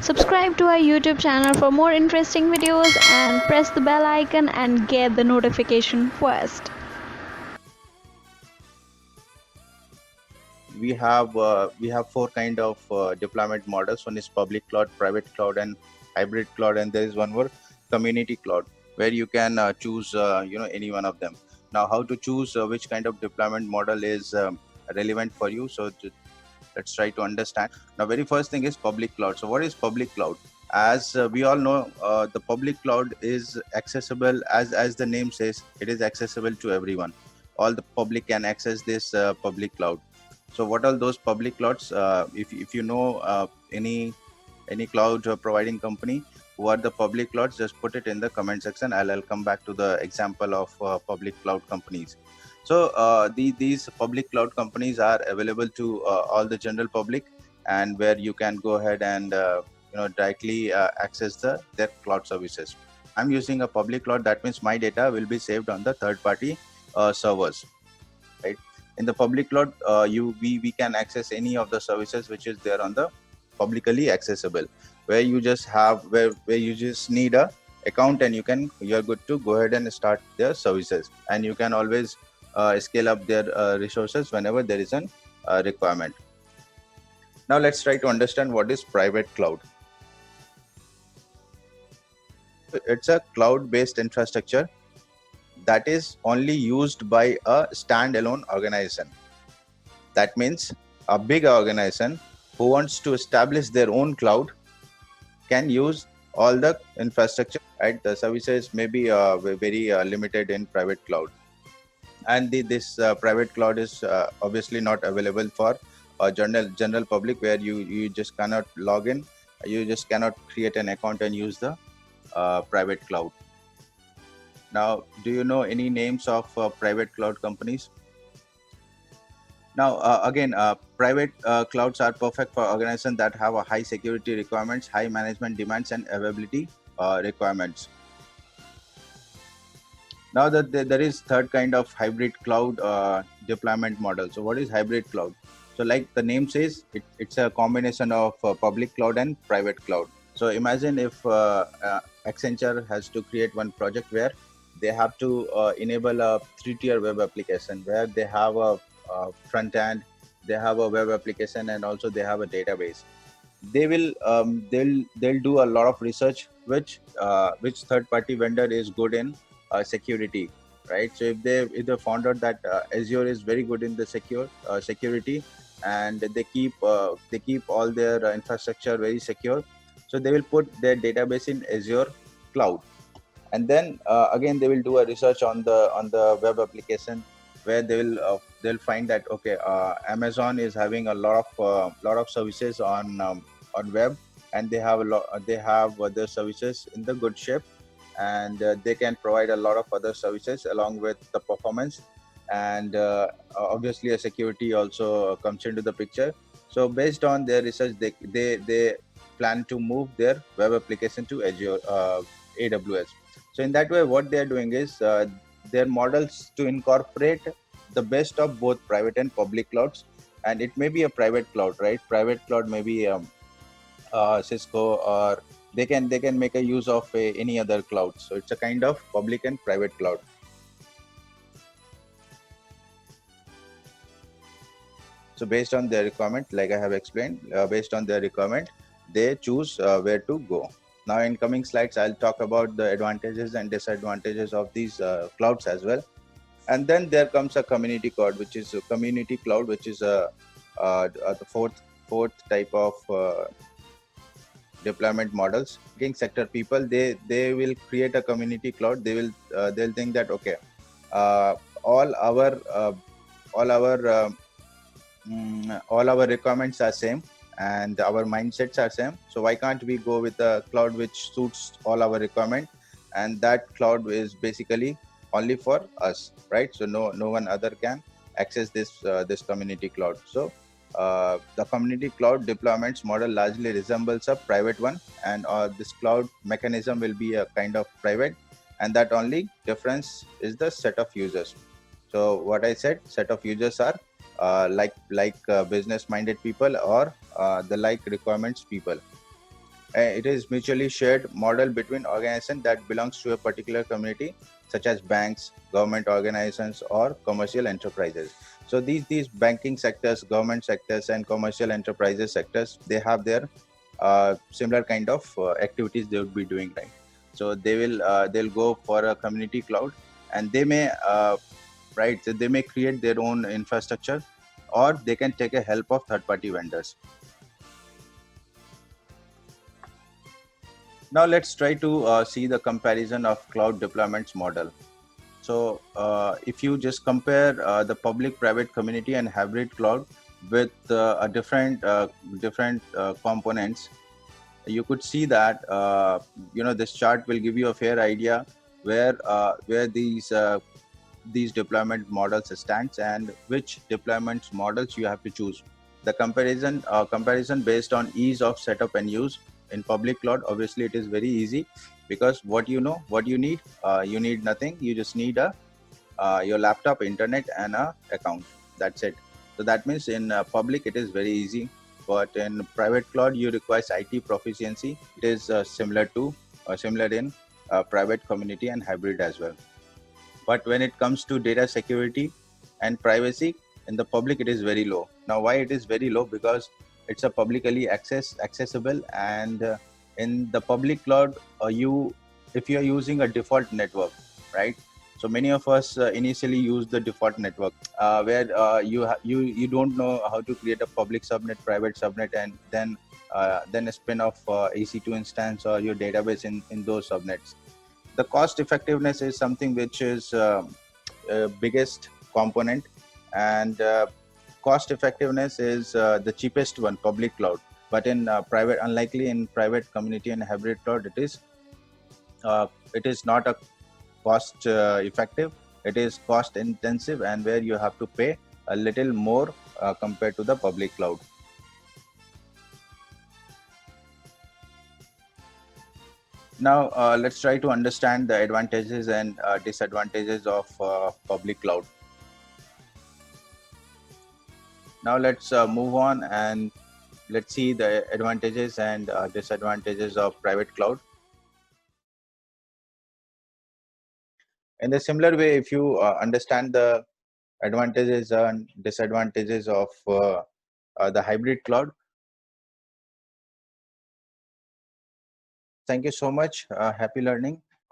Subscribe to our YouTube channel for more interesting videos and press the bell icon and get the notification first. We have four kind of deployment models. One is public cloud, private cloud, and hybrid cloud, and there is one more community cloud where you can choose any one of them. Now, how to choose which kind of deployment model is relevant for you? Let's try to understand. Now, very first thing is public cloud. So what is public cloud? As we all know, the public cloud is accessible, as the name says, it is accessible to everyone. All the public can access this public cloud. So what are those public clouds? If you know any cloud providing company who are the public clouds, just put it in the comment section. I'll come back to the example of public cloud companies. So these public cloud companies are available to all the general public, and where you can go ahead and directly access their cloud services. I'm using a public cloud. That means my data will be saved on the third party servers, right? In the public cloud, we can access any of the services which is there on the publicly accessible, where you just have where you just need a account, and you're good to go ahead and start their services, and you can always scale up their resources whenever there is an requirement. Now let's try to understand what is private cloud. It's a cloud based infrastructure that is only used by a standalone organization. That means a big organization who wants to establish their own cloud can use all the infrastructure, right? The services may be very limited in private cloud, and this private cloud is obviously not available for general public, where you just cannot log in, you just cannot create an account and use the private cloud. Now, do you know any names of private cloud companies? Now, again, private clouds are perfect for organizations that have a high security requirements, high management demands, and availability requirements. Now, that there is third kind of hybrid cloud deployment model. So, what is hybrid cloud? So, like the name says, it's a combination of public cloud and private cloud. So, imagine if Accenture has to create one project where they have to enable a three-tier web application, where they have a front end, they have a web application, and also they have a database. They'll do a lot of research which third party vendor is good in security, right? So if they found out that Azure is very good in the security, and they keep all their infrastructure very secure, so they will put their database in Azure cloud. And then again they will do a research on the web application, where they'll find that okay, Amazon is having a lot of services on web, and they have other services in the good shape, and they can provide a lot of other services along with the performance, and obviously a security also comes into the picture. So based on their research, they plan to move their web application to Azure, AWS. So in that way, what they are doing is their models to incorporate the best of both private and public clouds. And it may be a private cloud, right? Private cloud may be Cisco, or they can make a use of any other cloud. So it's a kind of public and private cloud. So based on their requirement, like I have explained, based on their requirement, they choose where to go. Now in coming slides, I'll talk about the advantages and disadvantages of these clouds as well. And then there comes a community cloud, which is a community cloud, which is the fourth type of deployment models. Banking sector people, they will create a community cloud. They'll think that okay, uh, all our uh, all our all our requirements are same, and our mindsets are same, so why can't we go with a cloud which suits all our requirement, and that cloud is basically only for us, right? So no one other can access this community cloud. So the community cloud deployments model largely resembles a private one, and this cloud mechanism will be a kind of private, and that only difference is the set of users. So what I said, set of users are like business minded people, or the like requirements people. It is mutually shared model between organizations that belongs to a particular community, such as banks, government organizations, or commercial enterprises. So these banking sectors, government sectors, and commercial enterprises sectors, they have their similar kind of activities they would be doing, right? So they'll go for a community cloud, and they may right, so they may create their own infrastructure, or they can take a help of third-party vendors. Now let's try to see the comparison of cloud deployments model. So if you just compare the public, private, community, and hybrid cloud with a different components, you could see that this chart will give you a fair idea where these deployment models stands and which deployment models you have to choose. The comparison based on ease of setup and use. In public cloud, obviously it is very easy, because what you need nothing. You just need a your laptop, internet, and a account. That's it. So that means in public it is very easy, but in private cloud you require IT proficiency. It is similar in private, community, and hybrid as well. But when it comes to data security and privacy, in the public it is very low. Now why it is very low? Because it's a publicly accessible, and in the public cloud, you if you are using a default network, right? So many of us initially use the default network, where you don't know how to create a public subnet, private subnet, and then a spin off EC2 instance or your database in those subnets. The cost effectiveness is something which is biggest component, and cost effectiveness is the cheapest one, public cloud. But in private, unlikely in private, community, and hybrid cloud, it is not a cost effective. It is cost intensive, and where you have to pay a little more compared to the public cloud. Now let's try to understand the advantages and disadvantages of public cloud. Now let's move on, and let's see the advantages and disadvantages of private cloud. In the similar way, if you understand the advantages and disadvantages of the hybrid cloud. Thank you so much. Happy learning.